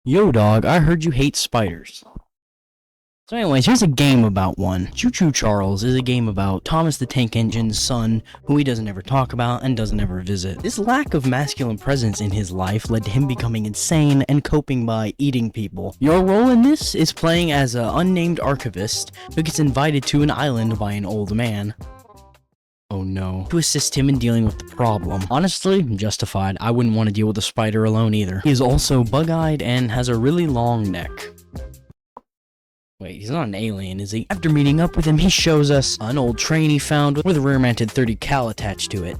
Yo dog, I heard you hate spiders. So anyways, here's a game about one. Choo Choo Charles is a game about Thomas the Tank Engine's son, who he doesn't ever talk about and doesn't ever visit. This lack of masculine presence in his life led to him becoming insane and coping by eating people. Your role in this is playing as an unnamed archivist who gets invited to an island by an old man. Oh no. To assist him in dealing with the problem. Honestly, justified. I wouldn't want to deal with a spider alone either. He is also bug-eyed and has a really long neck. Wait, he's not an alien, is he? After meeting up with him, he shows us an old train he found with a rear-mounted 30 cal attached to it.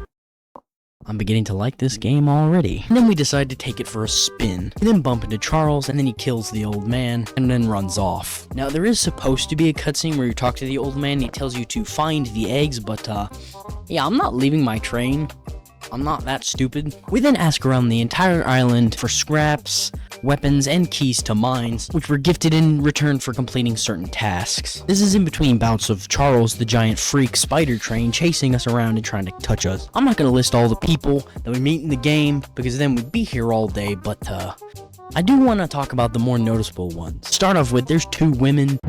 I'm beginning to like this game already. And then we decide to take it for a spin. We then bump into Charles, and then he kills the old man, and then runs off. Now, there is supposed to be a cutscene where you talk to the old man, and he tells you to find the eggs, but, yeah, I'm not leaving my train. I'm not that stupid. We then ask around the entire island for scraps, weapons, and keys to mines, which were gifted in return for completing certain tasks. This is in between bouts of Charles, the giant freak spider train, chasing us around and trying to touch us. I'm not gonna list all the people that we meet in the game, because then we'd be here all day, but, I do want to talk about the more noticeable ones. Start off with, there's two women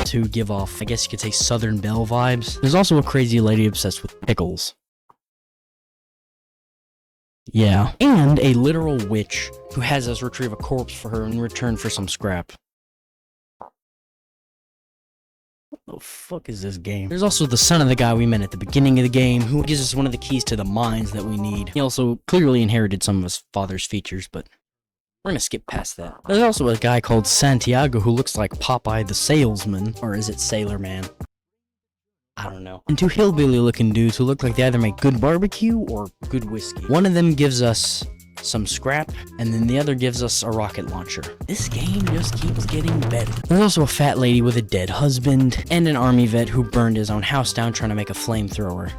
to give off, I guess you could say, Southern Belle vibes. There's also a crazy lady obsessed with pickles. Yeah, and a literal witch who has us retrieve a corpse for her in return for some scrap. What the fuck is this game? There's also the son of the guy we met at the beginning of the game, who gives us one of the keys to the mines that we need. He also clearly inherited some of his father's features, but we're gonna skip past that. There's also a guy called Santiago who looks like Popeye the Salesman, or is it Sailor Man? I don't know. And two hillbilly looking dudes who look like they either make good barbecue or good whiskey. One of them gives us some scrap, and then the other gives us a rocket launcher. This game just keeps getting better. There's also a fat lady with a dead husband, and an army vet who burned his own house down trying to make a flamethrower.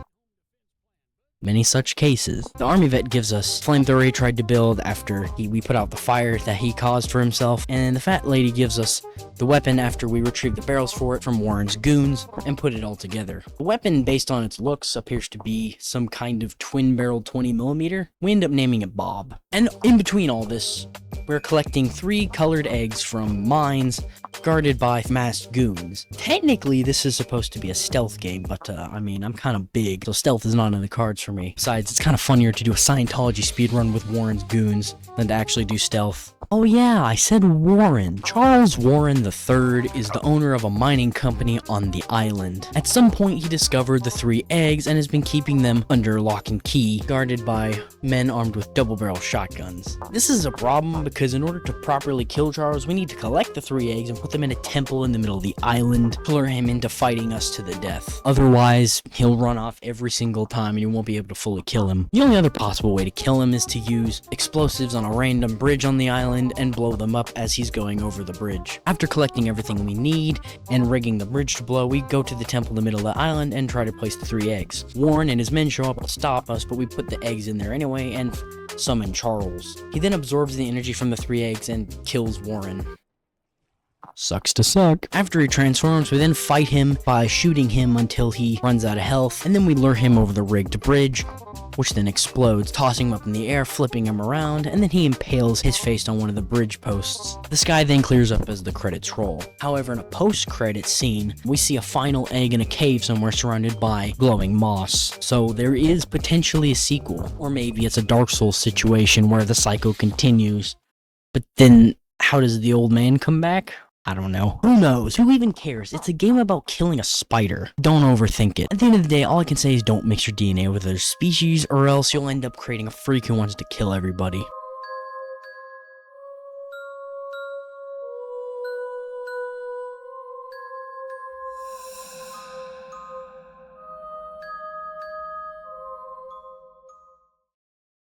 Many such cases. The army vet gives us flamethrower he tried to build after we put out the fire that he caused for himself, and the fat lady gives us the weapon after we retrieved the barrels for it from Warren's goons and put it all together. The weapon, based on its looks, appears to be some kind of twin-barreled 20mm. We end up naming it Bob. And in between all this, we're collecting 3 colored eggs from mines guarded by masked goons. Technically, this is supposed to be a stealth game, but I mean, I'm kind of big, so stealth is not in the cards for me. Besides, it's kind of funnier to do a Scientology speedrun with Warren's goons than to actually do stealth. Oh yeah, I said Warren. Charles Warren III is the owner of a mining company on the island. At some point, he discovered the 3 eggs and has been keeping them under lock and key, guarded by men armed with double-barrel shotguns. This is a problem because in order to properly kill Charles, we need to collect the 3 eggs and put them in a temple in the middle of the island to lure him into fighting us to the death. Otherwise, he'll run off every single time and you won't be able to fully kill him. The only other possible way to kill him is to use explosives on a random bridge on the island and blow them up as he's going over the bridge. After collecting everything we need and rigging the bridge to blow, we go to the temple in the middle of the island and try to place the 3 eggs. Warren and his men show up to stop us, but we put the eggs in there anyway and summon Charles. He then absorbs the energy from the 3 eggs and kills Warren. Sucks to suck. After he transforms, we then fight him by shooting him until he runs out of health, and then we lure him over the rigged bridge, which then explodes, tossing him up in the air, flipping him around, and then he impales his face on one of the bridge posts. The sky then clears up as the credits roll. However, in a post-credit scene, we see a final egg in a cave somewhere surrounded by glowing moss. So there is potentially a sequel, or maybe it's a Dark Souls situation where the cycle continues. But then, how does the old man come back? I don't know. Who knows? Who even cares? It's a game about killing a spider. Don't overthink it. At the end of the day, all I can say is don't mix your DNA with other species, or else you'll end up creating a freak who wants to kill everybody.